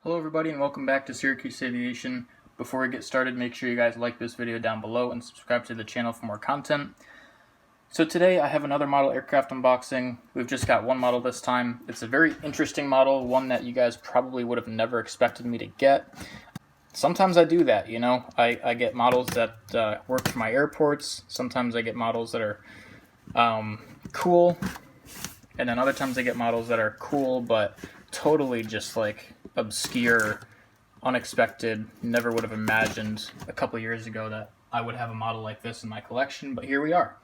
Hello everybody and welcome back to Syracuse Aviation. Before we get started, make sure you guys like this video down below and subscribe to the channel for more content. So today I have another model aircraft unboxing. We've just got one model this time. It's a very interesting model, one that you guys probably would have never expected me to get. Sometimes I do that, you know. I get models that work for my airports. Sometimes I get models that are cool. And then other times I get models that are cool but totally just like obscure, unexpected. Never would have imagined a couple years ago that I would have a model like this in my collection, but here we are.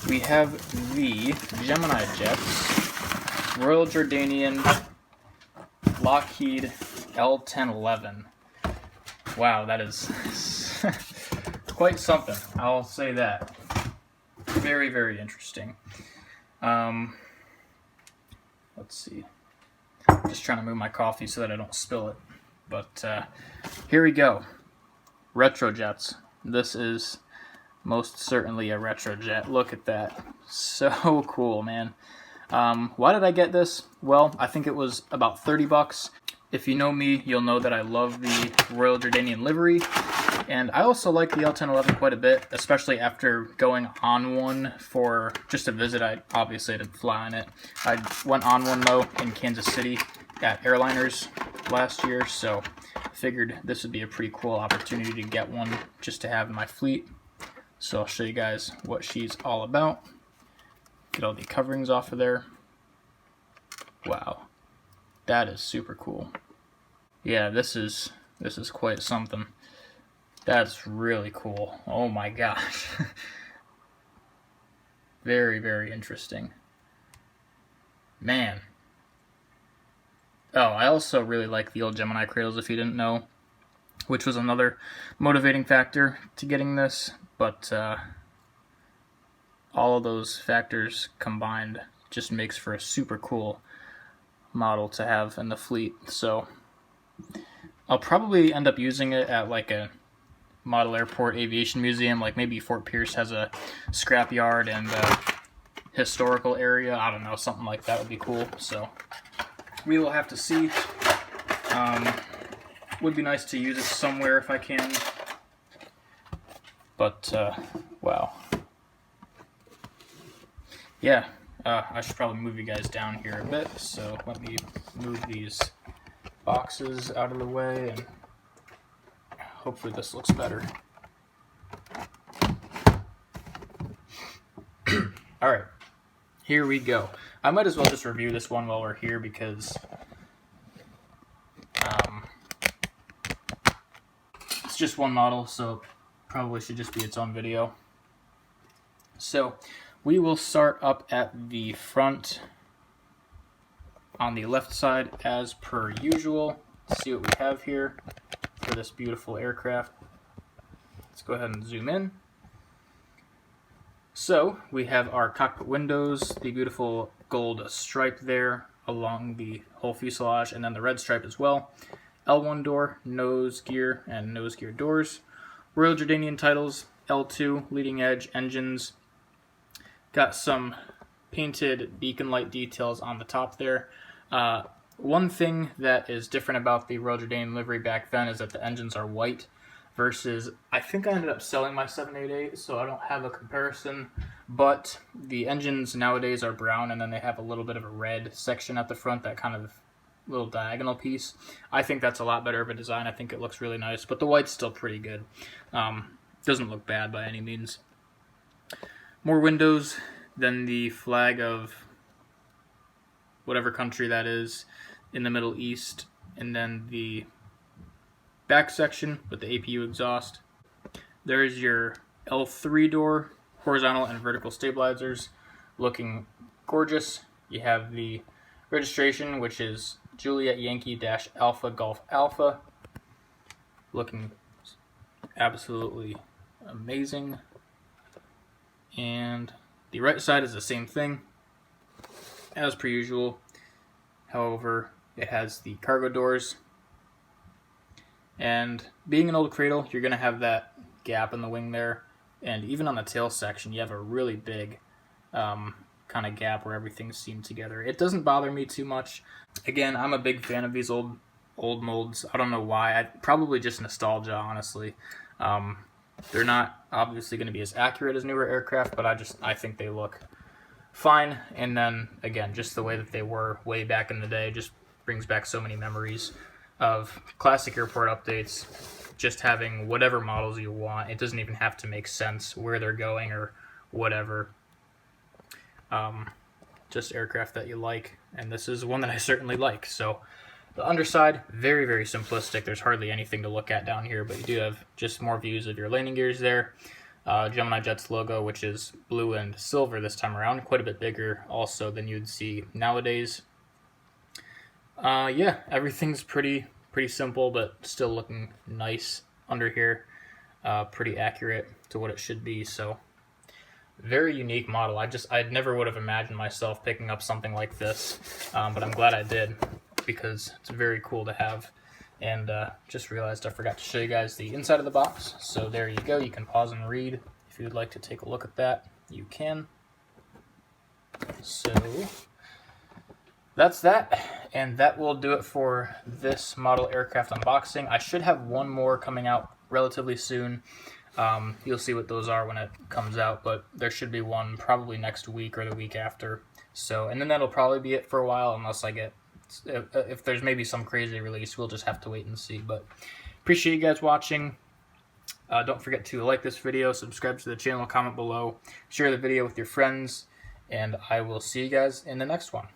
We have the Gemini jets, Royal Jordanian Lockheed L-1011. Wow, that is quite something, I'll say that. Very, very interesting. Let's see. Just trying to move my coffee so that I don't spill it. But here we go. Retrojets. This is most certainly a retrojet. Look at that. So cool, man. Why did I get this? Well, I think it was about 30 bucks. If you know me, you'll know that I love the Royal Jordanian livery. And I also like the L-1011 quite a bit, especially after going on one for just a visit. I obviously didn't fly on it. I went on one, though, in Kansas City at Airliners last year, so I figured this would be a pretty cool opportunity to get one just to have in my fleet. So I'll show you guys what she's all about. Get all the coverings off of there. Wow. That is super cool. Yeah, this is quite something. That's really cool. Oh my gosh. Very, very interesting. Man. Oh, I also really like the old Gemini cradles, if you didn't know, which was another motivating factor to getting this, but all of those factors combined just makes for a super cool model to have in the fleet. So I'll probably end up using it at like a model airport aviation museum, like maybe Fort Pierce has a scrapyard and a historical area. I don't know, something like that would be cool. So we will have to see. Would be nice to use it somewhere if I can. But wow. Yeah, I should probably move you guys down here a bit. So let me move these boxes out of the way and hopefully this looks better. Alright, here we go. I might as well just review this one while we're here because it's just one model, so probably should just be its own video. So we will start up at the front on the left side as per usual. Let's see what we have here for this beautiful aircraft. Let's go ahead and zoom in. So we have our cockpit windows, the beautiful gold stripe there along the whole fuselage, and then the red stripe as well. L1 door, nose gear, and nose gear doors. Royal Jordanian titles, L2, leading edge engines. Got some painted beacon light details on the top there. One thing that is different about the Royal Jordanian livery back then is that the engines are white versus, I think I ended up selling my 788, so I don't have a comparison, but the engines nowadays are brown and then they have a little bit of a red section at the front, that kind of little diagonal piece. I think that's a lot better of a design. I think it looks really nice, but the white's still pretty good. Doesn't look bad by any means. More windows than the flag of whatever country that is in the Middle East, and then the back section with the APU exhaust. There's your L3 door, horizontal and vertical stabilizers, looking gorgeous. You have the registration, which is Juliet Yankee Alpha Golf Alpha, looking absolutely amazing. And the right side is the same thing as per usual. However, it has the cargo doors, and being an old cradle, you're going to have that gap in the wing there, and even on the tail section you have a really big kind of gap where everything's seamed together. It doesn't bother me too much. Again, I'm a big fan of these old molds. I don't know why. Probably just nostalgia, honestly. They're not obviously going to be as accurate as newer aircraft, but I think they look fine. And then again, just the way that they were way back in the day just brings back so many memories of classic airport updates. Just having whatever models you want. It doesn't even have to make sense where they're going or whatever. Just aircraft that you like, and this is one that I certainly like. So the underside, very, very simplistic. There's hardly anything to look at down here, but you do have just more views of your landing gears there. Gemini Jets logo, which is blue and silver this time around, quite a bit bigger also than you'd see nowadays. Yeah, everything's pretty simple, but still looking nice under here. Pretty accurate to what it should be. So very unique model. I never would have imagined myself picking up something like this, but I'm glad I did, because it's very cool to have. And just realized I forgot to show you guys the inside of the box. So there you go. You can pause and read if you'd like to take a look at that. You can. So that's that, and that will do it for this model aircraft unboxing. I should have one more coming out relatively soon. You'll see what those are when it comes out, but there should be one probably next week or the week after. So, and then that'll probably be it for a while, unless I get, if there's maybe some crazy release, we'll just have to wait and see. But appreciate you guys watching. Don't forget to like this video, subscribe to the channel, comment below, share the video with your friends, and I will see you guys in the next one.